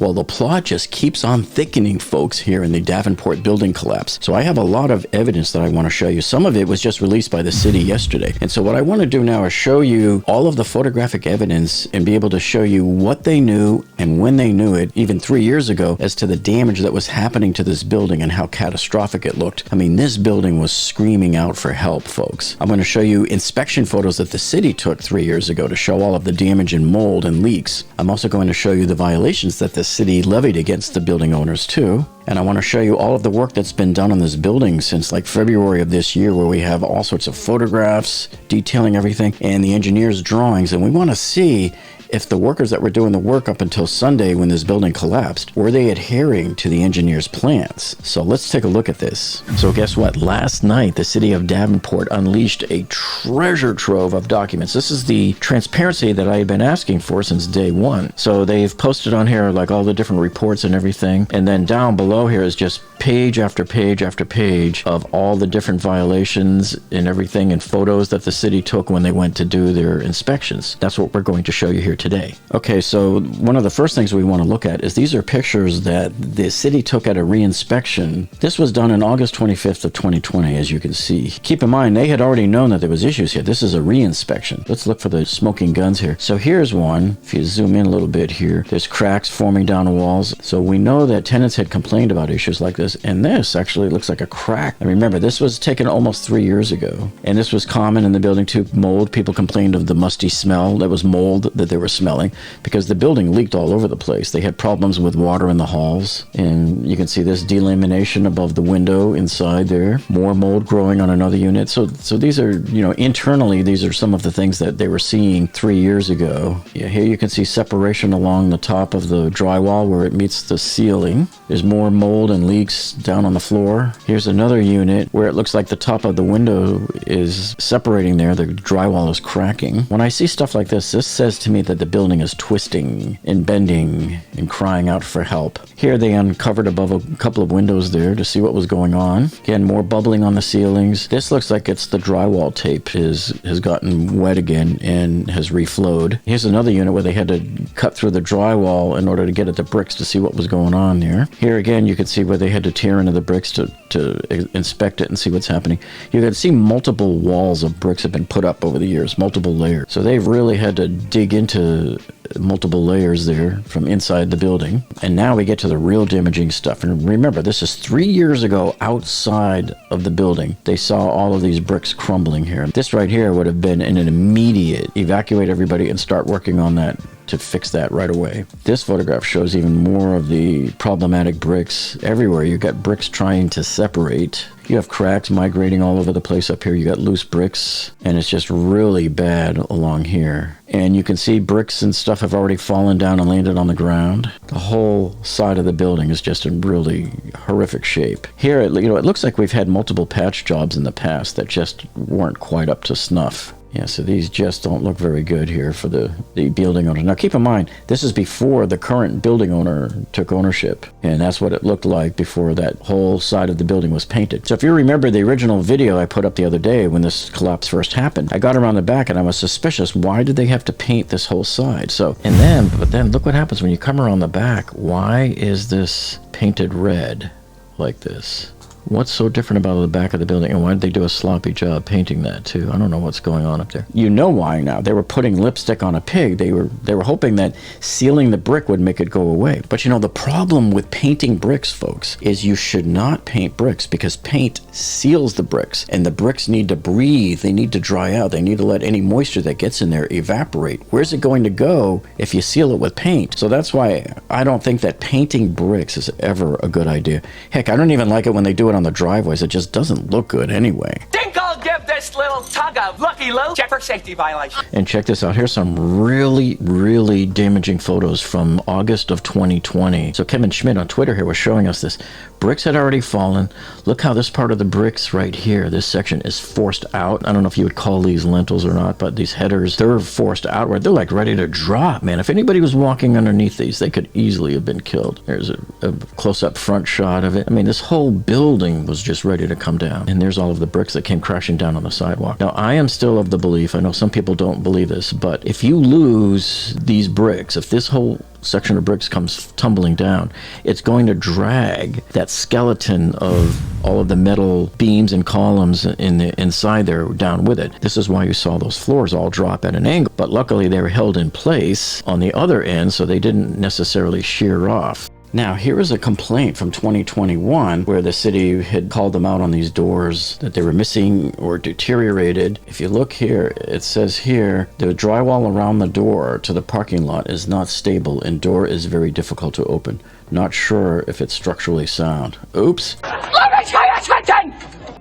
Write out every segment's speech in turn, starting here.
Well, the plot just keeps on thickening, folks, here in the Davenport building collapse. So I have a lot of evidence that I want to show you. Some of it was just released by the city yesterday. And so what I want to do now is show you all of the photographic evidence and be able to show you what they knew and when they knew it, even 3 years ago, as to the damage that was happening to this building and how catastrophic it looked. I mean, this building was screaming out for help, folks. I'm going to show you inspection photos that the city took 3 years ago to show all of the damage and mold and leaks. I'm also going to show you the violations that the city levied against the building owners too. And I want to show you all of the work that's been done on this building since like February of this year, where we have all sorts of photographs detailing everything and the engineer's drawings. And we want to see if the workers that were doing the work up until Sunday when this building collapsed, were they adhering to the engineer's plans? So let's take a look at this. So guess what? Last night, the city of Davenport unleashed a treasure trove of documents. This is the transparency that I had been asking for since day one. So they've posted on here like all the different reports and everything. And then down below here is just page after page after page of all the different violations and everything and photos that the city took when they went to do their inspections. That's what we're going to show you here today. Okay, so one of the first things we want to look at is these are pictures that the city took at a reinspection. This was done on August 25th of 2020, as you can see. Keep in mind, they had already known that there was issues here. This is a reinspection. Let's look for the smoking guns here. So here's one. If you zoom in a little bit here, there's cracks forming down the walls. So we know that tenants had complained about issues like this, and this actually looks like a crack. And remember, this was taken almost 3 years ago, and this was common in the building too. Mold. People complained of the musty smell. That was mold that they were smelling because the building leaked all over the place. They had problems with water in the halls, and you can see this delamination above the window inside there. More mold growing on another unit. So these are, internally, these are some of the things that they were seeing 3 years ago. Yeah, here you can see separation along the top of the drywall where it meets the ceiling. There's more mold and leaks down on the floor. Here's another unit where it looks like the top of the window is separating there. The drywall is cracking. When I see stuff like this says to me that the building is twisting and bending and crying out for help. Here they uncovered above a couple of windows there to see what was going on. Again, more bubbling on the ceilings. This looks like it's the drywall tape has gotten wet again and has reflowed. Here's another unit where they had to cut through the drywall in order to get at the bricks to see what was going on there. Here again, you can see where they had to tear into the bricks to inspect it and see what's happening. You can see multiple walls of bricks have been put up over the years, multiple layers. So they've really had to dig into multiple layers there from inside the building. And now we get to the real damaging stuff. And remember, this is 3 years ago outside of the building. They saw all of these bricks crumbling here. This right here would have been an immediate evacuate everybody and start working on that to fix that right away. This photograph shows even more of the problematic bricks everywhere. You've got bricks trying to separate. You have cracks migrating all over the place up here. You got loose bricks, and it's just really bad along here. And you can see bricks and stuff have already fallen down and landed on the ground. The whole side of the building is just in really horrific shape. Here, it looks like we've had multiple patch jobs in the past that just weren't quite up to snuff. Yeah, so these just don't look very good here for the building owner. Now keep in mind, this is before the current building owner took ownership. And that's what it looked like before that whole side of the building was painted. So if you remember the original video I put up the other day when this collapse first happened, I got around the back and I was suspicious. Why did they have to paint this whole side? But then look what happens when you come around the back. Why is this painted red like this? What's so different about the back of the building, and why did they do a sloppy job painting that too? I don't know what's going on up there. You know why now. They were putting lipstick on a pig. They were hoping that sealing the brick would make it go away. But the problem with painting bricks, folks, is you should not paint bricks because paint seals the bricks, and the bricks need to breathe. They need to dry out. They need to let any moisture that gets in there evaporate. Where's it going to go if you seal it with paint? So that's why I don't think that painting bricks is ever a good idea. Heck, I don't even like it when they do it on the driveways. It just doesn't look good anyway. Think I'll give this little tug a lucky low check for safety violation. And check this out. Here's some really, really damaging photos from August of 2020. So Kevin Schmidt on Twitter here was showing us this. Bricks had already fallen. Look how this part of the bricks right here, this section is forced out. I don't know if you would call these lintels or not, but these headers, they're forced outward. They're like ready to drop, man. If anybody was walking underneath these, they could easily have been killed. There's a close-up front shot of it. I mean, this whole building was just ready to come down. And there's all of the bricks that came crashing down on the sidewalk. Now, I am still of the belief, I know some people don't believe this, but if you lose these bricks, if this whole section of bricks comes tumbling down, it's going to drag that skeleton of all of the metal beams and columns inside there down with it. This is why you saw those floors all drop at an angle. But luckily they were held in place on the other end, so they didn't necessarily shear off. Now, here is a complaint from 2021 where the city had called them out on these doors that they were missing or deteriorated. If you look here, it says here, the drywall around the door to the parking lot is not stable and door is very difficult to open. Not sure if it's structurally sound. Oops.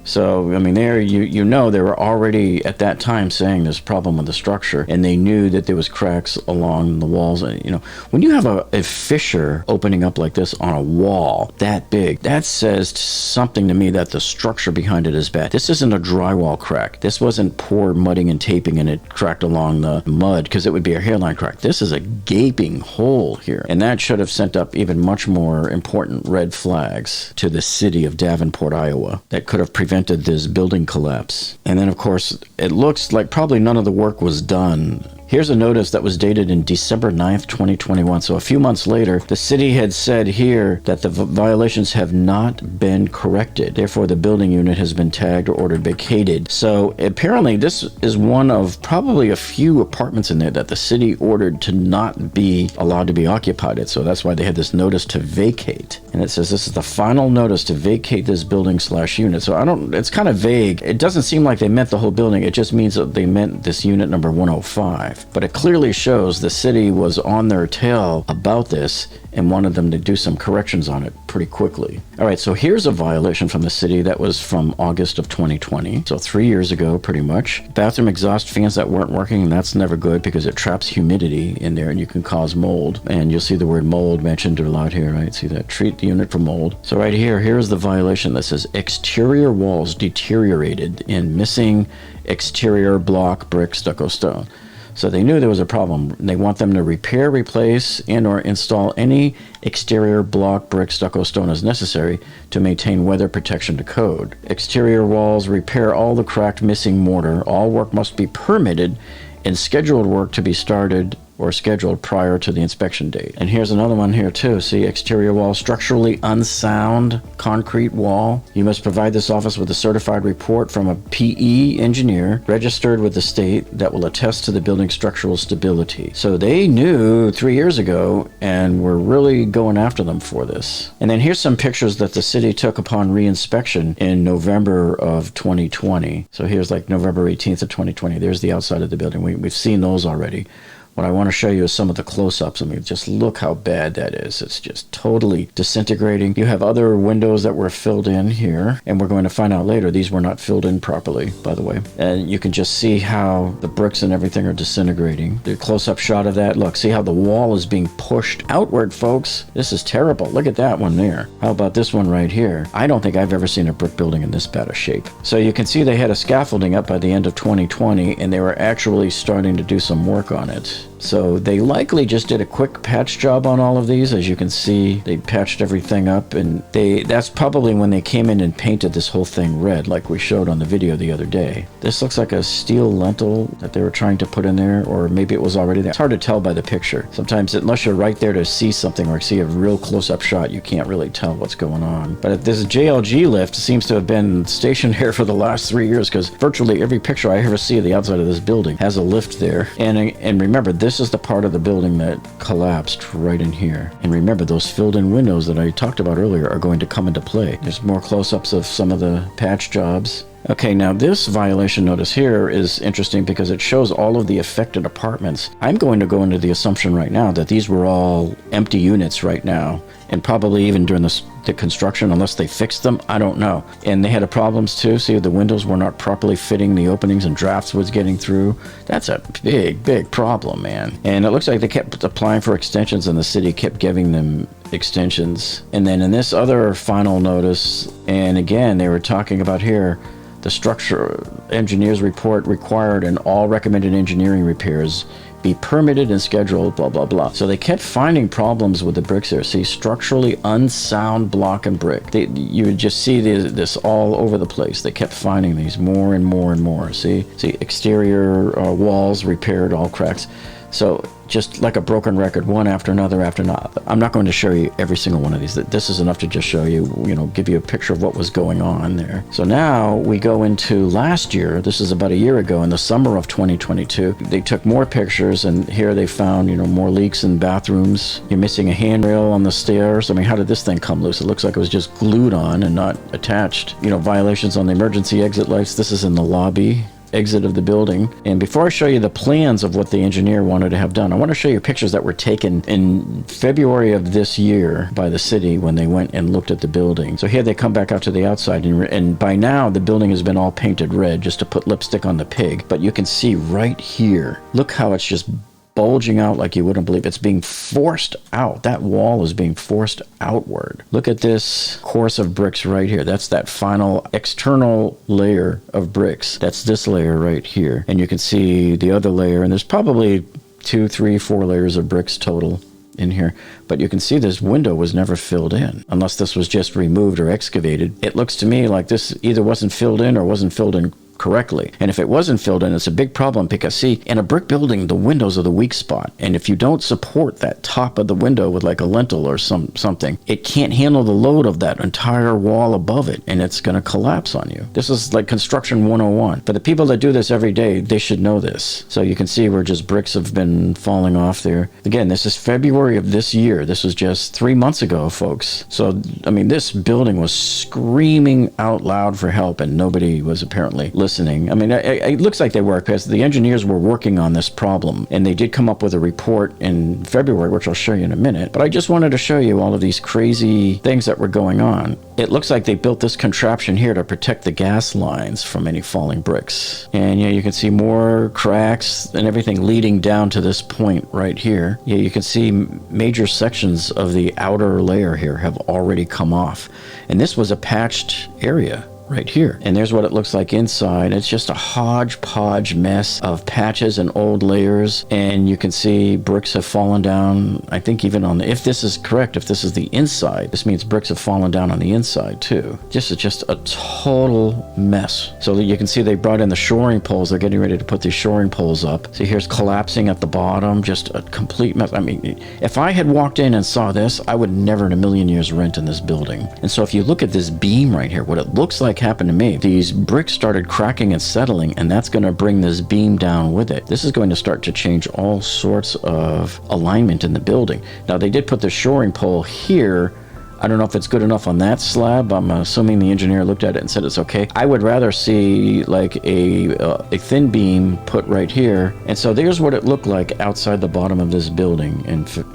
So, I mean, there you know they were already at that time saying there's a problem with the structure, and they knew that there was cracks along the walls. And, you know, when you have a fissure opening up like this on a wall that big, that says something to me that the structure behind it is bad. This isn't a drywall crack. This wasn't poor mudding and taping and it cracked along the mud, because it would be a hairline crack. This is a gaping hole here, and that should have sent up even much more important red flags to the city of Davenport, Iowa, that could have prevented this building collapse. And then, of course, it looks like probably none of the work was done. Here's a notice that was dated in December 9th, 2021. So a few months later, the city had said here that the violations have not been corrected. Therefore, the building unit has been tagged or ordered vacated. So apparently this is one of probably a few apartments in there that the city ordered to not be allowed to be occupied. So that's why they had this notice to vacate. And it says this is the final notice to vacate this building/unit. So it's kind of vague. It doesn't seem like they meant the whole building. It just means that they meant this unit number 105. But it clearly shows the city was on their tail about this and wanted them to do some corrections on it pretty quickly. All right, so here's a violation from the city that was from August of 2020. So 3 years ago, pretty much. Bathroom exhaust fans that weren't working, and that's never good because it traps humidity in there and you can cause mold. And you'll see the word mold mentioned a lot here, right? See that? Treat the unit for mold. So right here, here's the violation that says exterior walls deteriorated and missing exterior block, brick, stucco, stone. So they knew there was a problem. They want them to repair, replace, and or install any exterior block, brick, stucco, stone as necessary to maintain weather protection to code. Exterior walls, repair all the cracked, missing mortar. All work must be permitted and scheduled work to be started or scheduled prior to the inspection date. And here's another one here too. See, exterior wall, structurally unsound concrete wall. You must provide this office with a certified report from a PE engineer registered with the state that will attest to the building's structural stability. So they knew 3 years ago and were really going after them for this. And then here's some pictures that the city took upon reinspection in November of 2020. So here's like November 18th of 2020. There's the outside of the building. We've seen those already. What I want to show you is some of the close-ups. I mean, just look how bad that is. It's just totally disintegrating. You have other windows that were filled in here, and we're going to find out later these were not filled in properly, by the way. And you can just see how the bricks and everything are disintegrating. The close-up shot of that, look, see how the wall is being pushed outward, folks. This is terrible. Look at that one there. How about this one right here? I don't think I've ever seen a brick building in this bad a shape. So you can see they had a scaffolding up by the end of 2020, and they were actually starting to do some work on it. So they likely just did a quick patch job on all of these. As you can see, they patched everything up, and that's probably when they came in and painted this whole thing red, like we showed on the video the other day. This looks like a steel lintel that they were trying to put in there, or maybe it was already there. It's hard to tell by the picture. Sometimes, unless you're right there to see something or see a real close-up shot, you can't really tell what's going on. But this JLG lift seems to have been stationed here for the last 3 years, because virtually every picture I ever see of the outside of this building has a lift there. And remember, this is the part of the building that collapsed right in here. And remember, those filled-in windows that I talked about earlier are going to come into play. There's more close-ups of some of the patch jobs. Okay, now this violation notice here is interesting because it shows all of the affected apartments. I'm going to go into the assumption right now that these were all empty units right now, and probably even during the construction, unless they fixed them, I don't know. And they had problems too. See, the windows were not properly fitting the openings and drafts was getting through. That's a big, big problem, man. And it looks like they kept applying for extensions and the city kept giving them extensions. And then in this other final notice, and again, they were talking about here, the structure engineer's report required and all recommended engineering repairs be permitted and scheduled, blah, blah, blah. So they kept finding problems with the bricks there. See, structurally unsound block and brick. You would just see this all over the place. They kept finding these more and more and more. See, exterior walls repaired, all cracks. So just like a broken record, one after another after another. I'm not going to show you every single one of these. This is enough to just show you, give you a picture of what was going on there. So now we go into last year. This is about a year ago in the summer of 2022. They took more pictures, and here they found, more leaks in bathrooms. You're missing a handrail on the stairs. I mean, how did this thing come loose? It looks like it was just glued on and not attached. Violations on the emergency exit lights. This is in the lobby exit of the building. And before I show you the plans of what the engineer wanted to have done, I want to show you pictures that were taken in February of this year by the city when they went and looked at the building. So here they come back out to the outside, and by now the building has been all painted red just to put lipstick on the pig. But you can see right here, look how it's just bulging out like you wouldn't believe. It's being forced out. That wall is being forced outward. Look at this course of bricks right here. That's that final external layer of bricks. That's this layer right here. And you can see the other layer, and there's probably 2, 3, 4 layers of bricks total in here. But you can see this window was never filled in, unless this was just removed or excavated. It looks to me like this either wasn't filled in or wasn't filled in correctly. And if it wasn't filled in, it's a big problem because, see, in a brick building, the windows are the weak spot. And if you don't support that top of the window with like a lintel or something, it can't handle the load of that entire wall above it, and it's going to collapse on you. This is like construction 101. For the people that do this every day, they should know this. So you can see where just bricks have been falling off there. Again, this is February of this year. This was just 3 months ago, folks. So, I mean, this building was screaming out loud for help, and nobody was apparently listening. I mean, it looks like they were, because the engineers were working on this problem, and they did come up with a report in February, which I'll show you in a minute. But I just wanted to show you all of these crazy things that were going on. It looks like they built this contraption here to protect the gas lines from any falling bricks. And yeah, you can see more cracks and everything leading down to this point right here. Yeah, you can see major sections of the outer layer here have already come off. And this was a patched area right here. And there's what it looks like inside. It's just a hodgepodge mess of patches and old layers. And you can see bricks have fallen down. I think even on the, if this is correct, if this is the inside, this means bricks have fallen down on the inside too. Just a total mess. So you can see they brought in the shoring poles. They're getting ready to put these shoring poles up. See, here's collapsing at the bottom. Just a complete mess. I mean, if I had walked in and saw this, I would never in a million years rent in this building. And so if you look at this beam right here, what it looks like happened to me, these bricks started cracking and settling, and that's going to bring this beam down with it. This is going to start to change all sorts of alignment in the building. Now, they did put the shoring pole here. I don't know if it's good enough on that slab. I'm assuming the engineer looked at it and said it's okay. I would rather see like a thin beam put right here. And so there's what it looked like outside the bottom of this building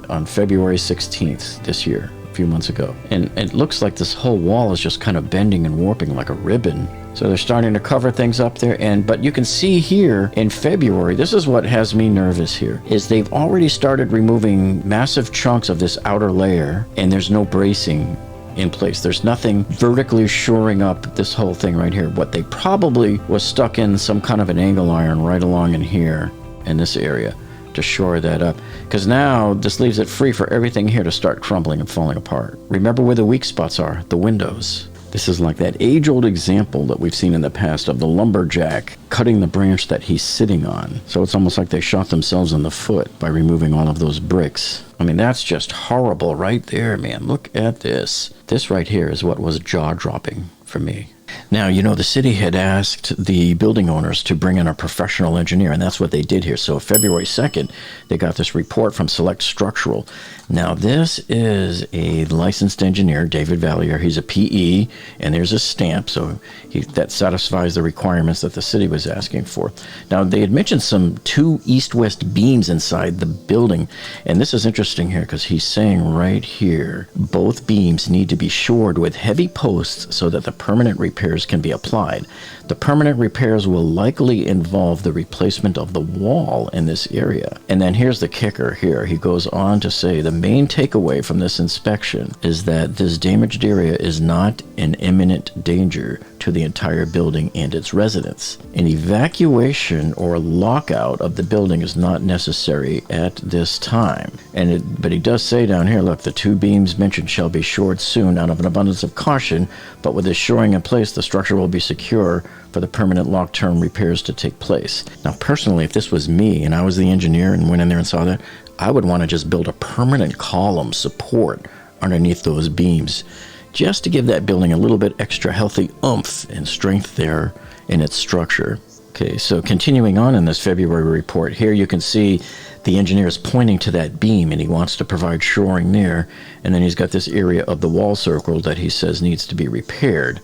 on February 16th this year. Few months ago, and it looks like this whole wall is just kind of bending and warping like a ribbon. So they're starting to cover things up there, but you can see here in February, this is what has me nervous here, is they've already started removing massive chunks of this outer layer, and there's no bracing in place. There's nothing vertically shoring up this whole thing right here. What they probably was stuck in some kind of an angle iron right along in here in this area to shore that up, because now this leaves it free for everything here to start crumbling and falling apart. Remember where the weak spots are, the windows. This is like that age-old example that we've seen in the past of the lumberjack cutting the branch that he's sitting on. So it's almost like they shot themselves in the foot by removing all of those bricks. I mean, that's just horrible right there, man. Look at this. This right here is what was jaw-dropping for me. Now, the city had asked the building owners to bring in a professional engineer, and that's what they did here. So February 2nd, they got this report from Select Structural. Now, this is a licensed engineer, David Valier. He's a PE, and there's a stamp, so that satisfies the requirements that the city was asking for. Now, they had mentioned some 2 east-west beams inside the building, and this is interesting here because he's saying right here, both beams need to be shored with heavy posts so that the permanent repairs can be applied. The permanent repairs will likely involve the replacement of the wall in this area. And then here's the kicker here. He goes on to say the main takeaway from this inspection is that this damaged area is not an imminent danger to the entire building and its residents. An evacuation or lockout of the building is not necessary at this time. But he does say down here, look, the 2 beams mentioned shall be shored soon out of an abundance of caution, but with this shoring in place, the structure will be secure for the permanent long-term repairs to take place. Now, personally, if this was me and I was the engineer and went in there and saw that, I would want to just build a permanent column support underneath those beams, just to give that building a little bit extra healthy oomph and strength there in its structure. Okay, so continuing on in this February report, here you can see the engineer is pointing to that beam and he wants to provide shoring there, and then he's got this area of the wall circle that he says needs to be repaired.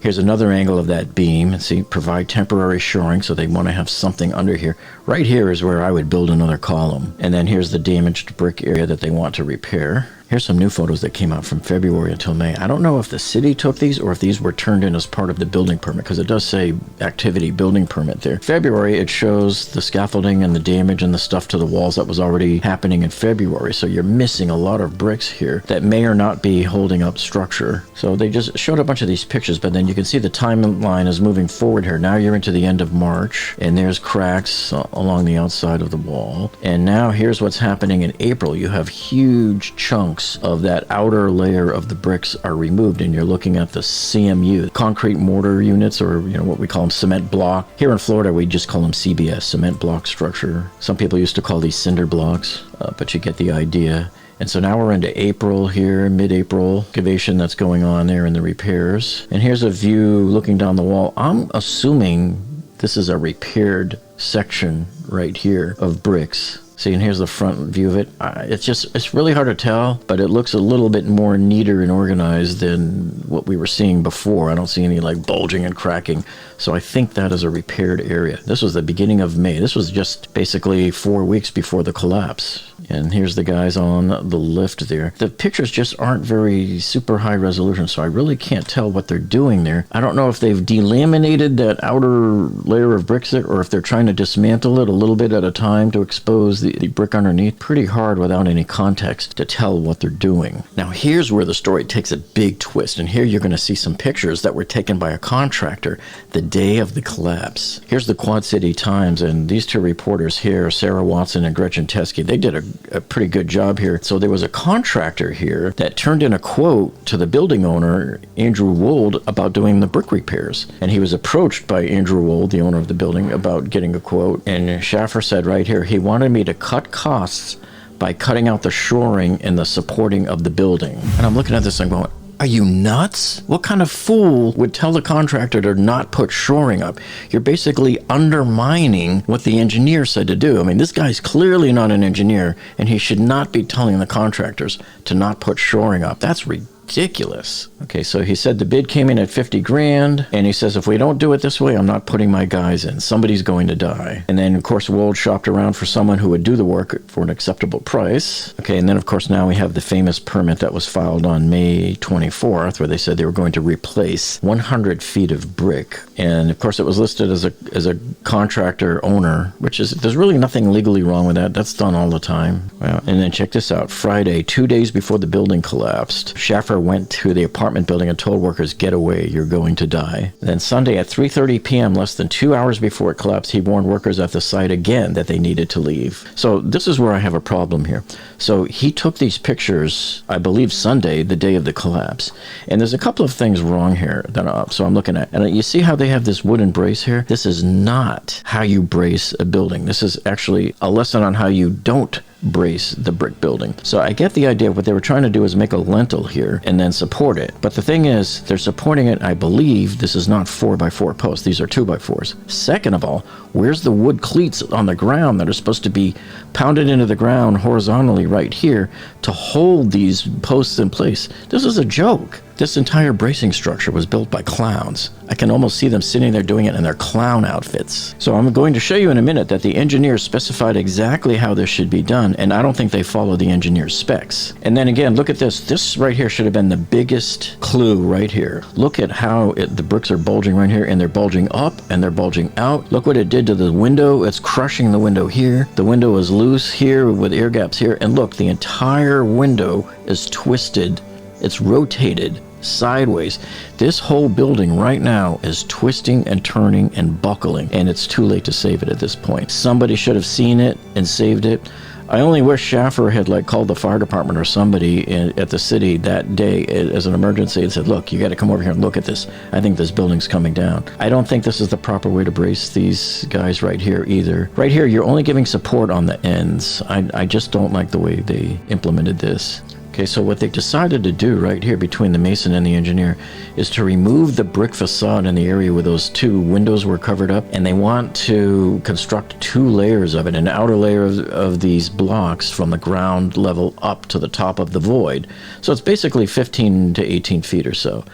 Here's another angle of that beam, and see, provide temporary shoring, so they want to have something under here. Right here is where I would build another column. And then here's the damaged brick area that they want to repair. Here's some new photos that came out from February until May. I don't know if the city took these or if these were turned in as part of the building permit, because it does say activity building permit there. February, it shows the scaffolding and the damage and the stuff to the walls that was already happening in February. So you're missing a lot of bricks here that may or not be holding up structure. So they just showed a bunch of these pictures, but then you can see the timeline is moving forward here. Now you're into the end of March, and there's cracks along the outside of the wall. And now here's what's happening in April. You have huge chunks of that outer layer of the bricks are removed, and you're looking at the CMU, concrete mortar units, or what we call them, cement block. Here in Florida, we just call them CBS, cement block structure. Some people used to call these cinder blocks, but you get the idea. And so now we're into April here, mid-April, excavation that's going on there in the repairs. And here's a view looking down the wall. I'm assuming this is a repaired section right here of bricks. See, and here's the front view of it. It's really hard to tell, but it looks a little bit more neater and organized than what we were seeing before. I don't see any like bulging and cracking. So I think that is a repaired area. This was the beginning of May. This was just basically 4 weeks before the collapse. And here's the guys on the lift there. The pictures just aren't very super high resolution, so I really can't tell what they're doing there. I don't know if they've delaminated that outer layer of bricks there, or if they're trying to dismantle it a little bit at a time to expose the brick underneath. Pretty hard without any context to tell what they're doing. Now here's where the story takes a big twist, and here you're going to see some pictures that were taken by a contractor the day of the collapse. Here's the Quad City Times, and these 2 reporters here, Sarah Watson and Gretchen Teskey, they did a pretty good job here. So there was a contractor here that turned in a quote to the building owner, Andrew Wold, about doing the brick repairs. And he was approached by Andrew Wold, the owner of the building, about getting a quote. And Schaffer said right here, he wanted me to cut costs by cutting out the shoring and the supporting of the building. And I'm looking at this and I'm going, are you nuts? What kind of fool would tell the contractor to not put shoring up? You're basically undermining what the engineer said to do. I mean, this guy's clearly not an engineer, and he should not be telling the contractors to not put shoring up. That's ridiculous. Okay, so he said the bid came in at 50 grand, and he says, if we don't do it this way, I'm not putting my guys in. Somebody's going to die. And then, of course, Wold shopped around for someone who would do the work for an acceptable price. Okay, and then, of course, now we have the famous permit that was filed on May 24th, where they said they were going to replace 100 feet of brick. And, of course, it was listed as a contractor owner, which is, there's really nothing legally wrong with that. That's done all the time. Well, and then check this out. Friday, 2 days before the building collapsed, Schaffer went to the apartment building and told workers, get away, you're going to die. Then Sunday at 3:30 p.m., less than 2 hours before it collapsed, he warned workers at the site again that they needed to leave. So this is where I have a problem here. So he took these pictures, I believe Sunday, the day of the collapse. And there's a couple of things wrong here that so I'm looking at. And you see how they have this wooden brace here? This is not how you brace a building. This is actually a lesson on how you don't brace the brick building. So I get the idea. What they were trying to do is make a lintel here and then support it. But the thing is, they're supporting it, I believe, this is not 4x4 posts. These are 2x4s. Second of all, where's the wood cleats on the ground that are supposed to be pounded into the ground horizontally right here to hold these posts in place? This is a joke. This entire bracing structure was built by clowns. I can almost see them sitting there doing it in their clown outfits. So I'm going to show you in a minute that the engineers specified exactly how this should be done, and I don't think they follow the engineer's specs. And then again, look at this. This right here should have been the biggest clue right here. Look at how the bricks are bulging right here, and they're bulging up and they're bulging out. Look what it did to the window. It's crushing the window here. The window is loose here with air gaps here. And look, the entire window is twisted. It's rotated sideways. This whole building right now is twisting and turning and buckling, and it's too late to save it at this point. Somebody should have seen it and saved it. I only wish Schaffer had called the fire department or somebody at the city that day as an emergency and said, look, you got to come over here and look at this. I think this building's coming down. I don't think this is the proper way to brace these guys right here either. Right here, you're only giving support on the ends. I just don't like the way they implemented this. Okay, so what they decided to do right here between the mason and the engineer is to remove the brick facade in the area where those two windows were covered up, and they want to construct 2 layers of it, an outer layer of these blocks from the ground level up to the top of the void. So it's basically 15 to 18 feet or so.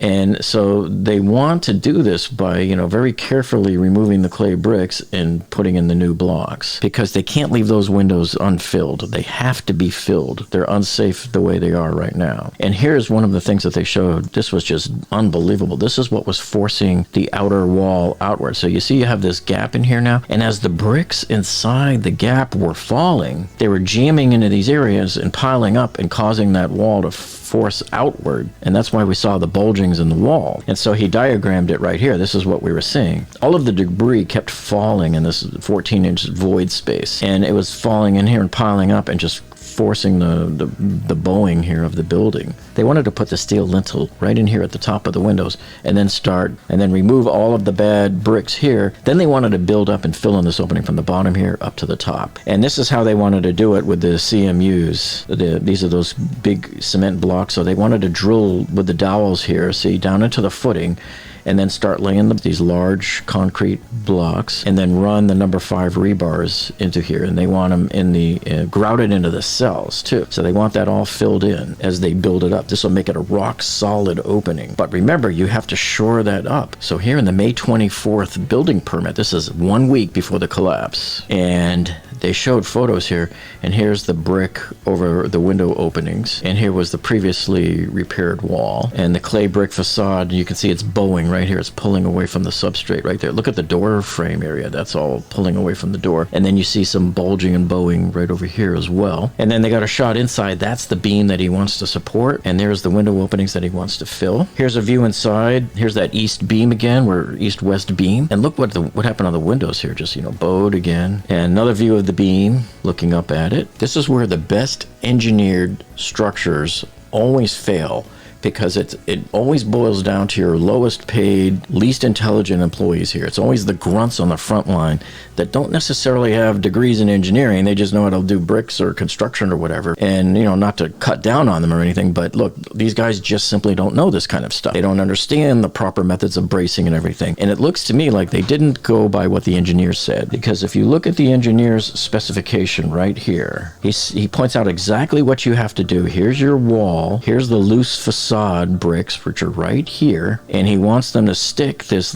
And so they want to do this by, very carefully removing the clay bricks and putting in the new blocks, because they can't leave those windows unfilled. They have to be filled. They're unsafe the way they are right now. And here's one of the things that they showed. This was just unbelievable. This is what was forcing the outer wall outward. So you see you have this gap in here now, and as the bricks inside the gap were falling, they were jamming into these areas and piling up and causing that wall to force outward, and that's why we saw the bulgings in the wall. And so he diagrammed it right here. This is what we were seeing. All of the debris kept falling in this 14-inch void space, and it was falling in here and piling up and just forcing the bowing here of the building. They wanted to put the steel lintel right in here at the top of the windows and then remove all of the bad bricks here. Then they wanted to build up and fill in this opening from the bottom here up to the top. And this is how they wanted to do it with the CMUs. These are those big cement blocks. So they wanted to drill with the dowels here, see, down into the footing, and then start laying these large concrete blocks, and then run the number 5 rebars into here. And they want them in the grouted into the cells too. So they want that all filled in as they build it up. This will make it a rock solid opening. But remember, you have to shore that up. So here in the May 24th building permit, this is 1 week before the collapse, and they showed photos here, and here's the brick over the window openings, and here was the previously repaired wall, and the clay brick facade. You can see it's bowing right here. It's pulling away from the substrate right there. Look at the door frame area. That's all pulling away from the door. And then you see some bulging and bowing right over here as well. And then they got a shot inside. That's the beam that he wants to support, and there's the window openings that he wants to fill. Here's a view inside. Here's that east beam again, where east-west beam. And look what happened on the windows here. Just, bowed again. And another view of the beam looking up at it. This is where the best engineered structures always fail, because it always boils down to your lowest paid, least intelligent employees here. It's always the grunts on the front line that don't necessarily have degrees in engineering. They just know how to do bricks or construction or whatever. And, not to cut down on them or anything, but look, these guys just simply don't know this kind of stuff. They don't understand the proper methods of bracing and everything. And it looks to me like they didn't go by what the engineer said, because if you look at the engineer's specification right here, he points out exactly what you have to do. Here's your wall. Here's the loose facade bricks, which are right here, and he wants them to stick this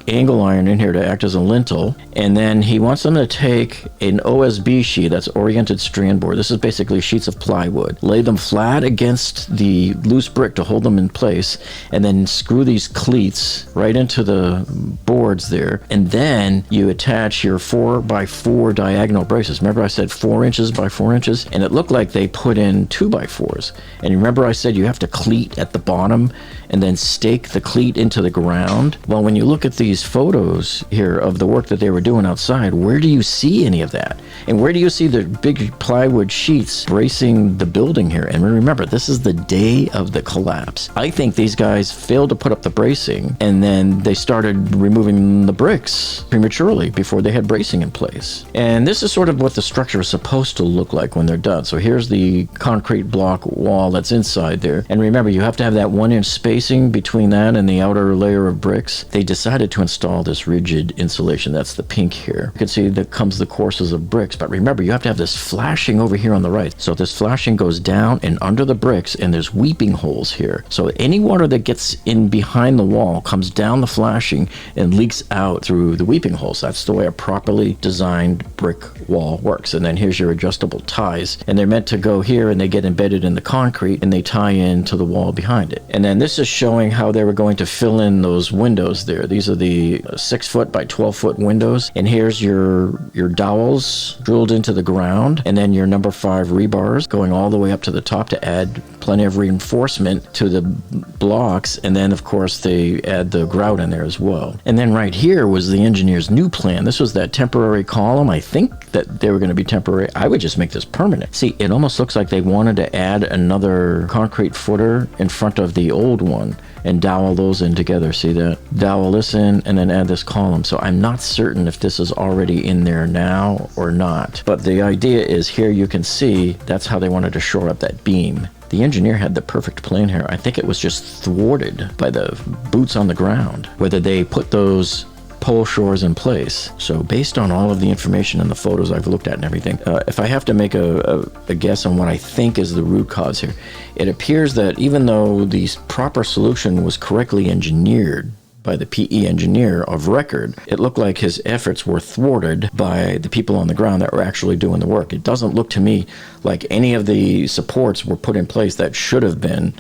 angle iron in here to act as a lintel, and then he wants them to take an OSB sheet, that's oriented strand board. This is basically sheets of plywood. Lay them flat against the loose brick to hold them in place, and then screw these cleats right into the boards there, and then you attach your 4x4 diagonal braces. Remember I said 4 inches by 4 inches, and it looked like they put in 2x4s. And remember I said you have to cleat at the bottom and then stake the cleat into the ground? Well, when you look at these photos here of the work that they were doing outside, where do you see any of that? And where do you see the big plywood sheets bracing the building here? And remember, this is the day of the collapse. I think these guys failed to put up the bracing, and then they started removing the bricks prematurely before they had bracing in place. And this is sort of what the structure is supposed to look like when they're done. So here's the concrete block wall that's inside there. And remember, you have have to have that 1 inch spacing between that and the outer layer of bricks. They decided to install this rigid insulation. That's the pink here. You can see that comes the courses of bricks, but remember, you have to have this flashing over here on the right. So this flashing goes down and under the bricks, and there's weeping holes here. So any water that gets in behind the wall comes down the flashing and leaks out through the weeping holes. That's the way a properly designed brick wall works. And then here's your adjustable ties, and they're meant to go here and they get embedded in the concrete and they tie into the wall behind it. And then this is showing how they were going to fill in those windows there. These are the 6 foot by 12 foot windows, and here's your dowels drilled into the ground, and then your number 5 rebars going all the way up to the top to add plenty of reinforcement to the blocks. And then of course they add the grout in there as well. And then right here was the engineer's new plan. This was that temporary column. I think that they were going to be temporary. I would just make this permanent. See, it almost looks like they wanted to add another concrete footer in front of the old one and dowel those in together. See that? Dowel this in and then add this column. So I'm not certain if this is already in there now or not. But the idea is here you can see that's how they wanted to shore up that beam. The engineer had the perfect plan here. I think it was just thwarted by the boots on the ground, whether they put those pole shores in place. So based on all of the information and the photos I've looked at and everything, if I have to make a guess on what I think is the root cause here, it appears that even though the proper solution was correctly engineered by the PE engineer of record, it looked like his efforts were thwarted by the people on the ground that were actually doing the work. It doesn't look to me like any of the supports were put in place that should have been.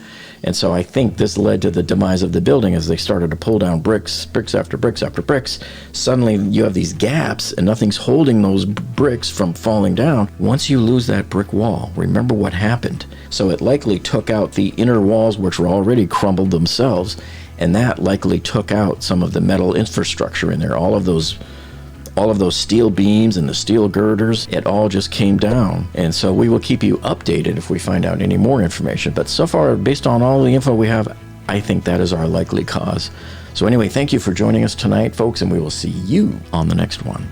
And so I think this led to the demise of the building as they started to pull down bricks after bricks after bricks. Suddenly you have these gaps and nothing's holding those bricks from falling down. Once you lose that brick wall, remember what happened. So it likely took out the inner walls, which were already crumbled themselves, and that likely took out some of the metal infrastructure in there. All of those steel beams and the steel girders, it all just came down. And so we will keep you updated if we find out any more information. But so far, based on all the info we have, I think that is our likely cause. So anyway, thank you for joining us tonight, folks, and we will see you on the next one.